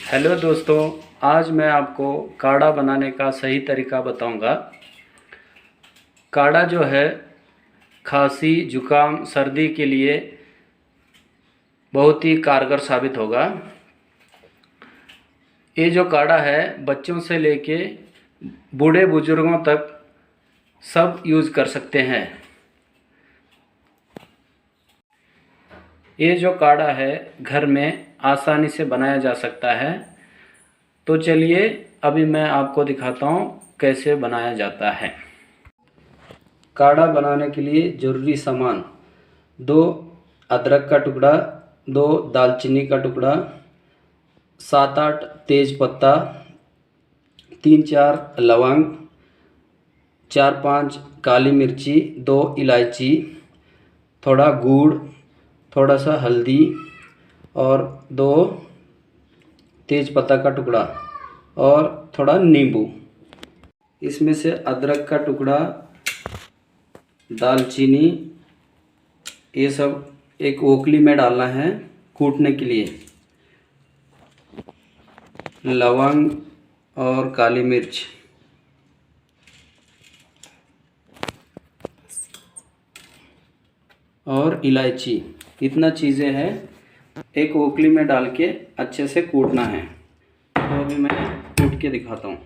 Hello दोस्तों, आज मैं आपको काढ़ा बनाने का सही तरीका बताऊंगा। काढ़ा जो है खांसी, जुकाम, सर्दी के लिए बहुत ही कारगर साबित होगा। ये जो काढ़ा है बच्चों से लेके बूढ़े बुजुर्गों तक सब यूज़ कर सकते हैं। ये जो काढ़ा है घर में आसानी से बनाया जा सकता है। तो चलिए अभी मैं आपको दिखाता हूँ कैसे बनाया जाता है। काढ़ा बनाने के लिए ज़रूरी सामान: 2 अदरक का टुकड़ा, 2 दालचीनी का टुकड़ा, 7-8 तेज पत्ता, 3-4 लौंग, 4-5 काली मिर्ची, 2 इलायची, थोड़ा गुड़, थोड़ा सा हल्दी और 2 तेज पत्ता का टुकड़ा और थोड़ा नींबू। इसमें से अदरक का टुकड़ा, दालचीनी, ये सब एक ओखली में डालना है कूटने के लिए। लवंग और काली मिर्च, और इलायची, इतना चीज़ें हैं एक ओखली में डाल के अच्छे से कूटना है। तो अभी मैं कूट के दिखाता हूँ।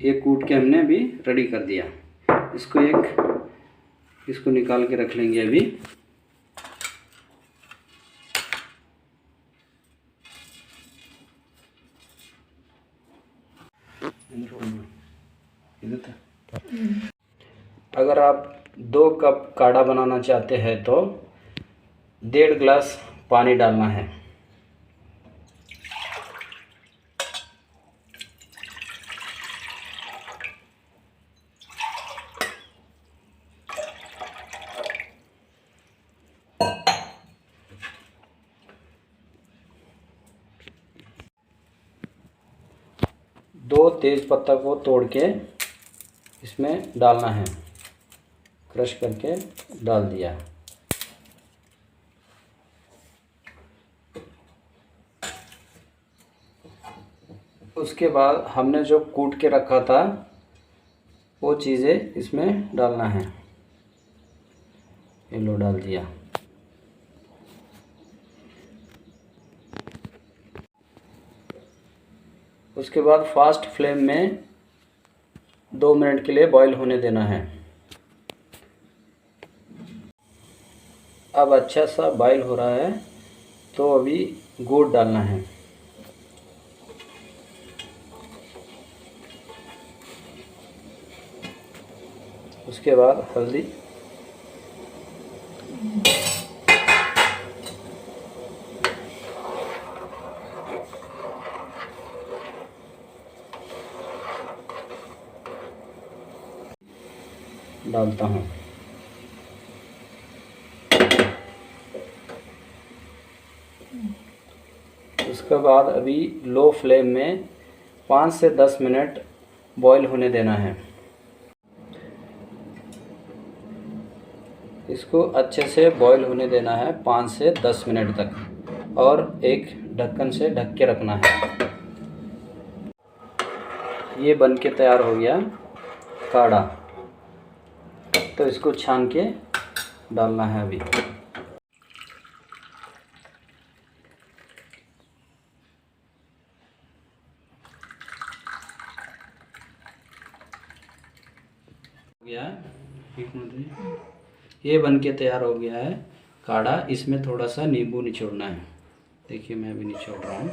ये कूट के हमने अभी रेडी कर दिया। इसको निकाल के रख लेंगे अभी। अगर आप 2 कप काढ़ा बनाना चाहते हैं तो 1.5 गिलास पानी डालना है। दो तेज पत्ता को तोड़ के इसमें डालना है, क्रश करके डाल दिया। उसके बाद हमने जो कूट के रखा था वो चीज़ें इसमें डालना है। ये लो डाल दिया। उसके बाद फास्ट फ्लेम में 2 मिनट के लिए बॉईल होने देना है। अब अच्छा सा बॉईल हो रहा है तो अभी गुड़ डालना है। उसके बाद हल्दी, डालता हूँ। उसके बाद अभी लो फ्लेम में 5 से 10 मिनट बॉईल होने देना है। इसको अच्छे से बॉईल होने देना है 5 से 10 मिनट तक, और एक ढक्कन से ढक के रखना है। ये बन के तैयार हो गया काढ़ा। तो इसको छान के डालना है अभी। गया ये बन के तैयार हो गया है काढ़ा। इसमें थोड़ा सा नींबू निचोड़ना है। देखिए मैं अभी निचोड़ रहा हूँ।